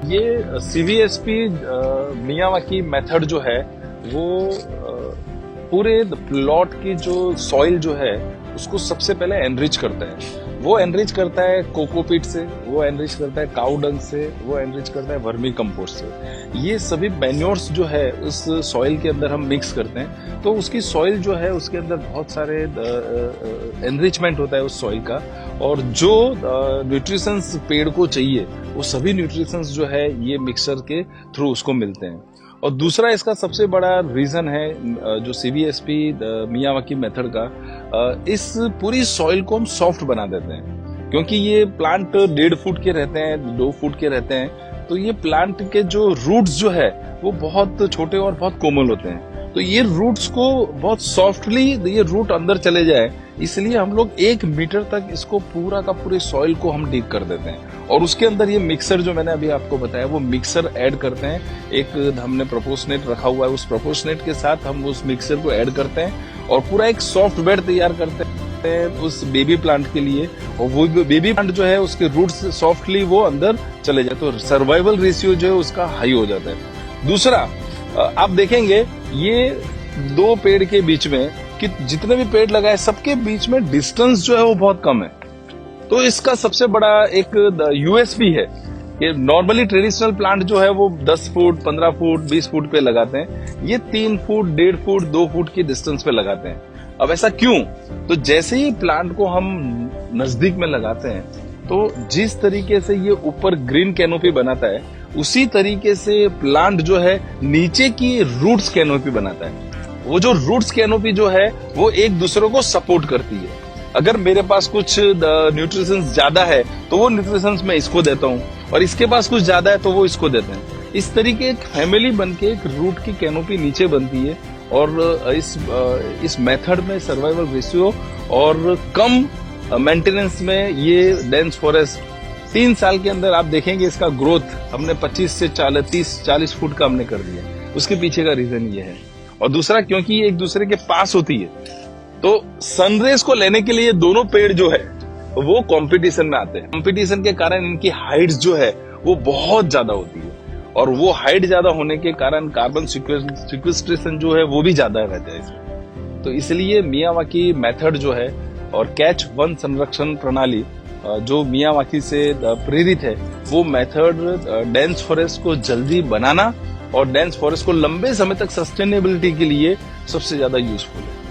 ये सीवीएसपी Miyawaki method जो है वो पूरे प्लॉट की जो सॉइल जो है उसको सबसे पहले एनरिच करता है। वो एनरिच करता है कोकोपीट से, वो एनरिच करता है काउ डंग से, वो एनरिच करता है वर्मी कंपोस्ट से। ये सभी मैन्योर्स जो है उस सॉइल के अंदर हम मिक्स करते हैं, तो उसकी सॉइल जो है उसके अंदर बहुत सारे एनरिचमेंट होता है उस सॉइल का, और जो न्यूट्रिशंस पेड़ को चाहिए वो सभी न्यूट्रिशंस जो है ये मिक्सर के थ्रू उसको मिलते हैं। और दूसरा इसका सबसे बड़ा रीजन है जो सीवीएसपी मियावाकी मेथड का, इस पूरी सॉइल को हम सॉफ्ट बना देते हैं। क्योंकि ये प्लांट 1.5 फुट के रहते हैं, 2 फुट के रहते हैं, तो ये प्लांट के जो रूट्स जो है वो बहुत छोटे और बहुत कोमल होते हैं। तो ये रूट्स को बहुत सॉफ्टली ये रूट अंदर चले जाए, इसलिए हम लोग 1 मीटर तक इसको पूरा का पूरी सॉइल को हम डीप कर देते हैं। और उसके अंदर ये मिक्सर जो मैंने अभी आपको बताया वो मिक्सर ऐड करते हैं। एक हमने प्रोपोर्शनेट रखा हुआ है, उस प्रोपोर्शनेट के साथ हम उस मिक्सर को ऐड करते हैं और पूरा एक सॉफ्ट बेड तैयार करते हैं उस बेबी प्लांट के लिए। और वो बेबी प्लांट जो है उसके रूट्स सॉफ्टली वो अंदर चले जाए, तो सर्वाइवल रेशियो जो है उसका हाई हो जाता है। दूसरा आप देखेंगे ये 2 पेड़ के बीच में कि जितने भी पेड़ लगाए सबके बीच में डिस्टेंस जो है वो बहुत कम है। तो इसका सबसे बड़ा एक यूएसपी है। ये नॉर्मली ट्रेडिशनल प्लांट जो है वो 10 फुट, 15 फुट, 20 फुट पे लगाते हैं, ये 3 फुट, 1.5 फुट, 2 फुट की डिस्टेंस पे लगाते हैं। अब ऐसा क्यों? तो जैसे ही प्लांट को हम नजदीक में लगाते हैं तो जिस तरीके से ये ऊपर ग्रीन कैनोपी बनाता है, उसी तरीके से प्लांट जो है नीचे की रूट्स कैनोपी बनाता है। वो जो रूट्स कैनोपी जो है वो एक दूसरे को सपोर्ट करती है। अगर मेरे पास कुछ न्यूट्रिशंस ज्यादा है तो वो न्यूट्रिशंस मैं इसको देता हूँ, और इसके पास कुछ ज्यादा है तो वो इसको देते हैं। इस तरीके एक फैमिली बनके एक रूट की कैनोपी नीचे बनती है। और इस मेथड में सर्वाइवल रेशियो और कम मेंटेनेंस में ये डेंस फॉरेस्ट 3 साल के अंदर आप देखेंगे इसका ग्रोथ हमने 25 से 30-40 फुट का हमने कर दिया। उसके पीछे का रीजन ये है। और दूसरा, क्योंकि ये एक दूसरे के पास होती है, तो सनरेज को लेने के लिए दोनों पेड़ जो है वो कंपटीशन में आते हैं। कंपटीशन के कारण इनकी हाइट्स जो है वो बहुत ज्यादा होती है, और वो हाइट ज्यादा होने के कारण कार्बन सिक्वेस्ट्रेशन जो है वो भी ज्यादा रहता है इसमें। तो इसलिए मियावाकी मेथड जो है और कैच वन संरक्षण प्रणाली जो मियावाकी से प्रेरित है, वो मेथड डेंस फॉरेस्ट को जल्दी बनाना और डेंस फॉरेस्ट को लंबे समय तक सस्टेनेबिलिटी के लिए सबसे ज्यादा यूजफुल है।